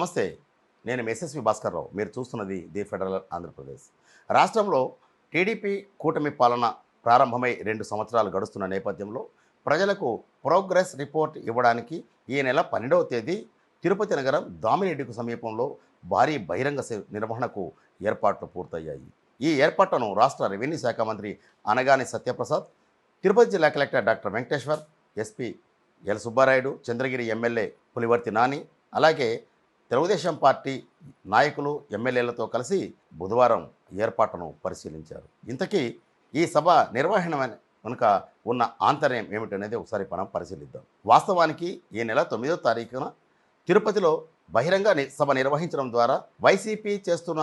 నమస్తే. నేను ఎస్ఎస్వి భాస్కర్రావు. మీరు చూస్తున్నది ది ఫెడరల్ ఆంధ్రప్రదేశ్. రాష్ట్రంలో టీడీపీ కూటమి పాలన ప్రారంభమై 2 సంవత్సరాలు గడుస్తున్న నేపథ్యంలో ప్రజలకు ప్రోగ్రెస్ రిపోర్ట్ ఇవ్వడానికి ఈ నెల 12వ తేదీ తిరుపతి నగరం దామినేడుకు సమీపంలో భారీ బహిరంగ నిర్వహణకు ఏర్పాట్లు పూర్తయ్యాయి. ఈ ఏర్పాట్లను రాష్ట్ర రెవెన్యూ శాఖ మంత్రి అనగాని సత్యప్రసాద్, తిరుపతి జిల్లా collector doctor Venkateshwar, SP L Subbarayudu, Chandragiri MLA Pulivarthi Nani, అలాగే తెలుగుదేశం పార్టీ నాయకులు ఎమ్మెల్యేలతో కలిసి బుధవారం ఏర్పాటును పరిశీలించారు. ఇంతకీ ఈ సభ నిర్వహణ వెనుక ఉన్న ఆంతర్యం ఏమిటనేది ఒకసారి మనం పరిశీలిద్దాం. వాస్తవానికి ఈ నెల 9వ తారీఖున తిరుపతిలో బహిరంగ సభ నిర్వహించడం ద్వారా వైసీపీ చేస్తున్న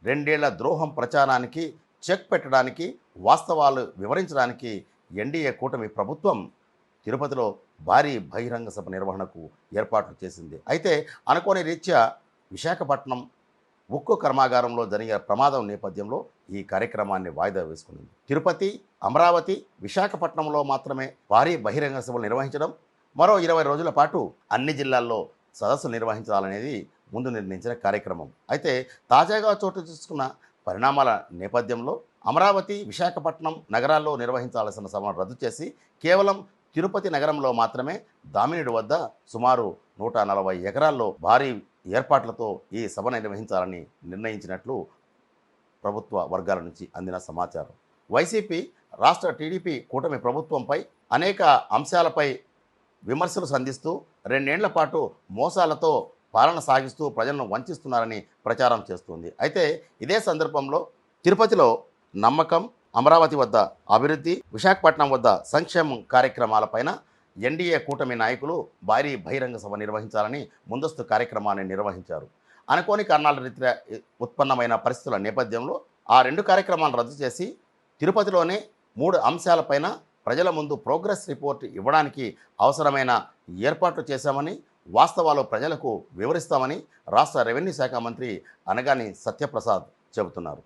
2 ఏళ్ల ద్రోహం ప్రచారానికి చెక్ పెట్టడానికి, వాస్తవాలు వివరించడానికి ఎన్డీఏ కూటమి ప్రభుత్వం తిరుపతిలో భారీ బహిరంగ సభ నిర్వహణకు ఏర్పాట్లు చేసింది. అయితే అనుకోని రీత్యా విశాఖపట్నం ఉక్కు కర్మాగారంలో జరిగిన ప్రమాదం నేపథ్యంలో ఈ కార్యక్రమాన్ని వాయిదా వేసుకుంది. తిరుపతి, అమరావతి, విశాఖపట్నంలో మాత్రమే భారీ బహిరంగ సభలు నిర్వహించడం, మరో 20 రోజుల పాటు అన్ని జిల్లాల్లో సదస్సులు నిర్వహించాలనేది ముందు నిర్ణయించిన కార్యక్రమం. అయితే తాజాగా చోటు చేసుకున్న పరిణామాల నేపథ్యంలో అమరావతి, విశాఖపట్నం నగరాల్లో నిర్వహించాల్సిన సభను రద్దు చేసి కేవలం తిరుపతి నగరంలో మాత్రమే దామినేడు వద్ద సుమారు 140 ఎకరాల్లో భారీ ఏర్పాట్లతో ఈ సభ నిర్వహించాలని నిర్ణయించినట్లు ప్రభుత్వ వర్గాల నుంచి అందిన సమాచారం. వైసీపీ, రాష్ట్ర టీడీపీ కూటమి ప్రభుత్వంపై అనేక అంశాలపై విమర్శలు సంధిస్తూ 2 ఏళ్ల పాటు మోసాలతో పాలన సాగిస్తూ ప్రజలను వంచిస్తున్నారని ప్రచారం చేస్తుంది. అయితే ఇదే సందర్భంలో తిరుపతిలో నమ్మకం, అమరావతి వద్ద అభివృద్ధి, విశాఖపట్నం వద్ద సంక్షేమం కార్యక్రమాలపైన ఎన్డీఏ కూటమి నాయకులు భారీ బహిరంగ సభ నిర్వహించాలని ముందస్తు కార్యక్రమాన్ని నిర్వహించారు. అనుకోని కారణాల రీత్యా ఉత్పన్నమైన పరిస్థితుల నేపథ్యంలో ఆ 2 కార్యక్రమాలను రద్దు చేసి తిరుపతిలోనే 3 అంశాలపైన ప్రజల ముందు ప్రోగ్రెస్ రిపోర్ట్ ఇవ్వడానికి అవసరమైన ఏర్పాట్లు చేశామని, వాస్తవాలు ప్రజలకు వివరిస్తామని రాష్ట్ర రెవెన్యూ శాఖ మంత్రి అనగాని సత్యప్రసాద్ చెబుతున్నారు.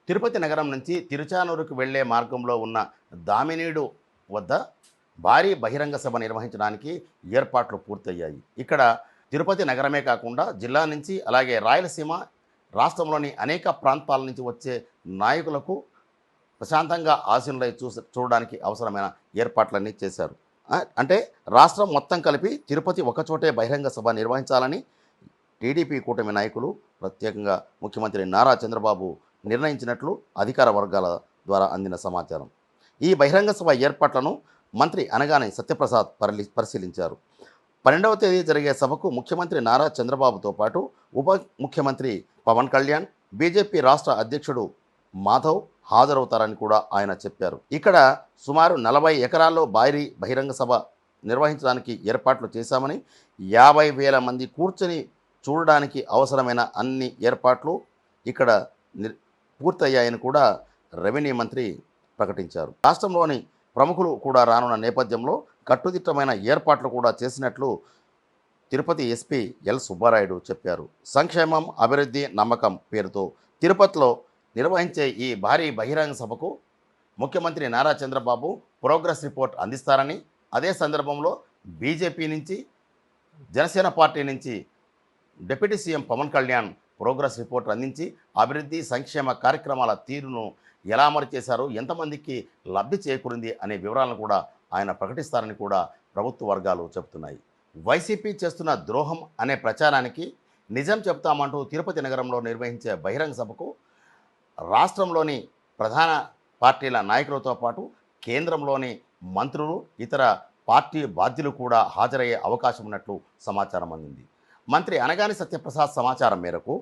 తిరుపతి నగరం నుంచి తిరుచానూరుకు వెళ్లే మార్గంలో ఉన్న దామినేడు వద్ద భారీ బహిరంగ సభ నిర్వహించడానికి ఏర్పాట్లు పూర్తయ్యాయి. ఇక్కడ తిరుపతి నగరమే కాకుండా జిల్లా నుంచి, అలాగే రాయలసీమ, రాష్ట్రంలోని అనేక ప్రాంతాల నుంచి వచ్చే నాయకులకు ప్రశాంతంగా ఆశీనులై చూడడానికి అవసరమైన ఏర్పాట్లన్నీ చేశారు. అంటే రాష్ట్రం మొత్తం కలిపి తిరుపతి ఒకచోటే బహిరంగ సభ నిర్వహించాలని టీడీపీ కూటమి నాయకులు, ప్రత్యేకంగా ముఖ్యమంత్రి నారా చంద్రబాబు నిర్ణయించినట్లు అధికార వర్గాల ద్వారా అందిన సమాచారం. ఈ బహిరంగ సభ ఏర్పాట్లను మంత్రి అనగాని సత్యప్రసాద్ పరిశీలించారు. 12వ తేదీ జరిగే సభకు ముఖ్యమంత్రి నారా చంద్రబాబుతో పాటు ఉప ముఖ్యమంత్రి పవన్ కళ్యాణ్, బీజేపీ రాష్ట్ర అధ్యక్షుడు మాధవ్ హాజరవుతారని కూడా ఆయన చెప్పారు. ఇక్కడ సుమారు 40 ఎకరాల్లో భారీ బహిరంగ సభ నిర్వహించడానికి ఏర్పాట్లు చేశామని, 50,000 మంది కూర్చొని చూడడానికి అవసరమైన అన్ని ఏర్పాట్లు ఇక్కడ పూర్తయ్యాయని కూడా రెవెన్యూ మంత్రి ప్రకటించారు. రాష్ట్రంలోని ప్రముఖులు కూడా రానున్న నేపథ్యంలో కట్టుదిట్టమైన ఏర్పాట్లు కూడా చేసినట్లు తిరుపతి ఎస్పీ ఎల్ సుబ్బారాయుడు చెప్పారు. సంక్షేమం, అభివృద్ధి, నమ్మకం పేరుతో తిరుపతిలో నిర్వహించే ఈ భారీ బహిరంగ సభకు ముఖ్యమంత్రి నారా చంద్రబాబు ప్రోగ్రెస్ రిపోర్ట్ అందిస్తారని, అదే సందర్భంలో బీజేపీ నుంచి, జనసేన పార్టీ నుంచి deputy CM Pawan Kalyan progress report అందించి అభివృద్ధి, సంక్షేమ కార్యక్రమాల తీరును ఎలా అమలు చేశారు, ఎంతమందికి లబ్ధి చేకూరింది అనే వివరాలను కూడా ఆయన ప్రకటిస్తారని కూడా ప్రభుత్వ వర్గాలు చెబుతున్నాయి. వైసీపీ చేస్తున్న ద్రోహం అనే ప్రచారానికి నిజం చెప్తామంటూ తిరుపతి నగరంలో నిర్వహించే బహిరంగ సభకు రాష్ట్రంలోని ప్రధాన పార్టీల నాయకులతో పాటు కేంద్రంలోని మంత్రులు, ఇతర పార్టీ బాధ్యులు కూడా హాజరయ్యే అవకాశం ఉన్నట్లు సమాచారం అందింది. మంత్రి అనగాని సత్యప్రసాద్ సమాచారం మేరకు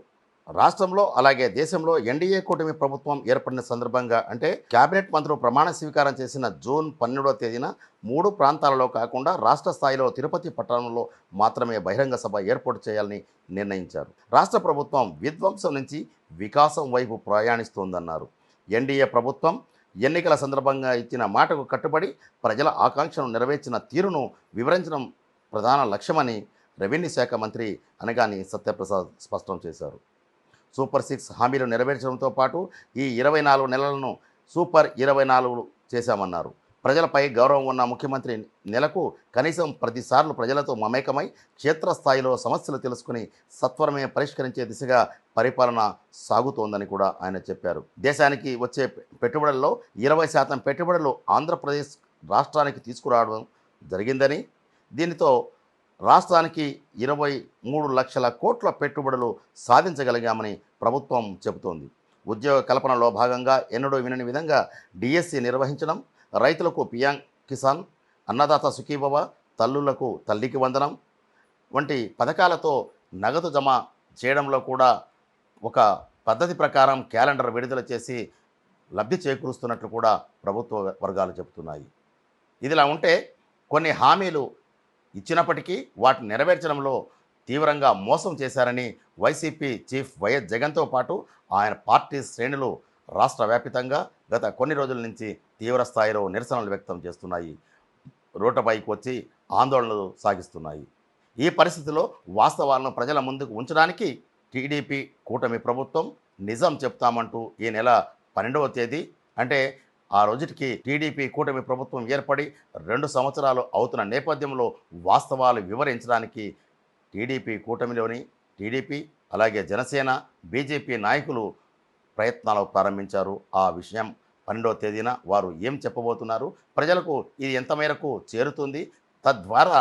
రాష్ట్రంలో, అలాగే దేశంలో ఎన్డీఏ కూటమి ప్రభుత్వం ఏర్పడిన సందర్భంగా, అంటే కేబినెట్ మంత్రులు ప్రమాణ స్వీకారం చేసిన జూన్ 12వ తేదీన 3 ప్రాంతాలలో కాకుండా రాష్ట్ర స్థాయిలో తిరుపతి పట్టణంలో మాత్రమే బహిరంగ సభ ఏర్పాటు చేయాలని నిర్ణయించారు. రాష్ట్ర ప్రభుత్వం విధ్వంసం నుంచి వికాసం వైపు ప్రయాణిస్తోందన్నారు. ఎన్డీఏ ప్రభుత్వం ఎన్నికల సందర్భంగా ఇచ్చిన మాటకు కట్టుబడి ప్రజల ఆకాంక్షను నెరవేర్చిన తీరును వివరించడం ప్రధాన లక్ష్యమని రెవెన్యూ శాఖ మంత్రి అనగాని సత్యప్రసాద్ స్పష్టం చేశారు. సూపర్ 6 హామీలు నెరవేర్చడంతో పాటు ఈ 24 నెలలను సూపర్ 24 చేశామన్నారు. ప్రజలపై గౌరవం ఉన్న ముఖ్యమంత్రి నెలకు కనీసం 10 సార్లు ప్రజలతో మమేకమై క్షేత్రస్థాయిలో సమస్యలు తెలుసుకుని సత్వరమే పరిష్కరించే దిశగా పరిపాలన సాగుతోందని కూడా ఆయన చెప్పారు. దేశానికి వచ్చే పెట్టుబడుల్లో 20% పెట్టుబడులు ఆంధ్రప్రదేశ్ రాష్ట్రానికి తీసుకురావడం జరిగిందని, దీనితో రాష్ట్రానికి 23 లక్షల కోట్ల పెట్టుబడులు సాధించగలిగామని ప్రభుత్వం చెబుతోంది. ఉద్యోగ కల్పనలో భాగంగా ఎన్నడూ వినని విధంగా డిఎస్సి నిర్వహించడం, రైతులకు పిఎం కిసాన్, అన్నదాత సుఖీభవ, తల్లులకు తల్లికి వందనం వంటి పథకాలతో నగదు జమ చేయడంలో కూడా ఒక పద్ధతి ప్రకారం క్యాలెండర్ విడుదల చేసి లబ్ధి చేకూరుస్తున్నట్లు కూడా ప్రభుత్వ వర్గాలు చెబుతున్నాయి. ఇదిలా ఉంటే కొన్ని హామీలు ఇచ్చినప్పటికీ వాటిని నెరవేర్చడంలో తీవ్రంగా మోసం చేశారని వైసీపీ చీఫ్ వైఎస్ జగన్తో పాటు ఆయన పార్టీ శ్రేణులు రాష్ట్ర వ్యాప్తంగా గత కొన్ని రోజుల నుంచి తీవ్ర స్థాయిలో నిరసనలు వ్యక్తం చేస్తున్నాయి. రోడ్డుపైకి వచ్చి ఆందోళనలు సాగిస్తున్నాయి. ఈ పరిస్థితిలో వాస్తవాలను ప్రజల ముందుకు ఉంచడానికి టీడీపీ కూటమి ప్రభుత్వం నిజం చెప్తామంటూ ఈ నెల 12వ తేదీ అంటే ఆ రోజుకి టీడీపీ కూటమి ప్రభుత్వం ఏర్పడి 2 సంవత్సరాలు అవుతున్న నేపథ్యంలో వాస్తవాలు వివరించడానికి టీడీపీ కూటమిలోని టీడీపీ అలాగే జనసేన, బీజేపీ నాయకులు ప్రయత్నాలు ప్రారంభించారు. ఆ విషయం 12వ తేదీన వారు ఏం చెప్పబోతున్నారు, ప్రజలకు ఇది ఎంత మేరకు చేరుతుంది, తద్వారా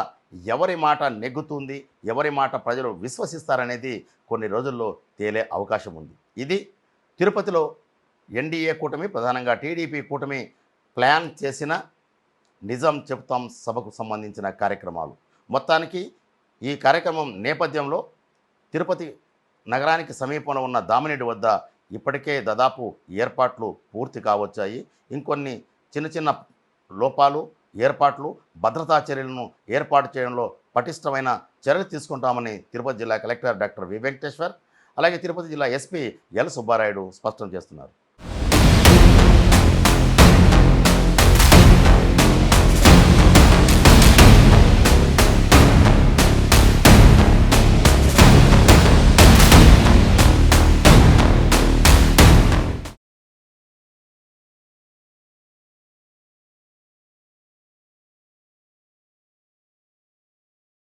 ఎవరి మాట నెగ్గుతుంది, ఎవరి మాట ప్రజలు విశ్వసిస్తారనేది కొన్ని రోజుల్లో తేలే అవకాశం ఉంది. ఇది తిరుపతిలో ఎన్డీఏ కూటమి, ప్రధానంగా టీడీపీ కూటమి ప్లాన్ చేసిన నిజం చెప్తాం సభకు సంబంధించిన కార్యక్రమాలు. మొత్తానికి ఈ కార్యక్రమం నేపథ్యంలో తిరుపతి నగరానికి సమీపంలో ఉన్న దామినేడు వద్ద ఇప్పటికే దాదాపు ఏర్పాట్లు పూర్తి కావచ్చాయి. ఇంకొన్ని చిన్న చిన్న లోపాలు, ఏర్పాట్లు, భద్రతా చర్యలను ఏర్పాటు చేయడంలో పటిష్టమైన చర్యలు తీసుకుంటామని తిరుపతి జిల్లా కలెక్టర్ డాక్టర్ వి వెంకటేశ్వర్, అలాగే తిరుపతి జిల్లా ఎస్పీ ఎల్ సుబ్బారాయుడు స్పష్టం చేస్తున్నారు.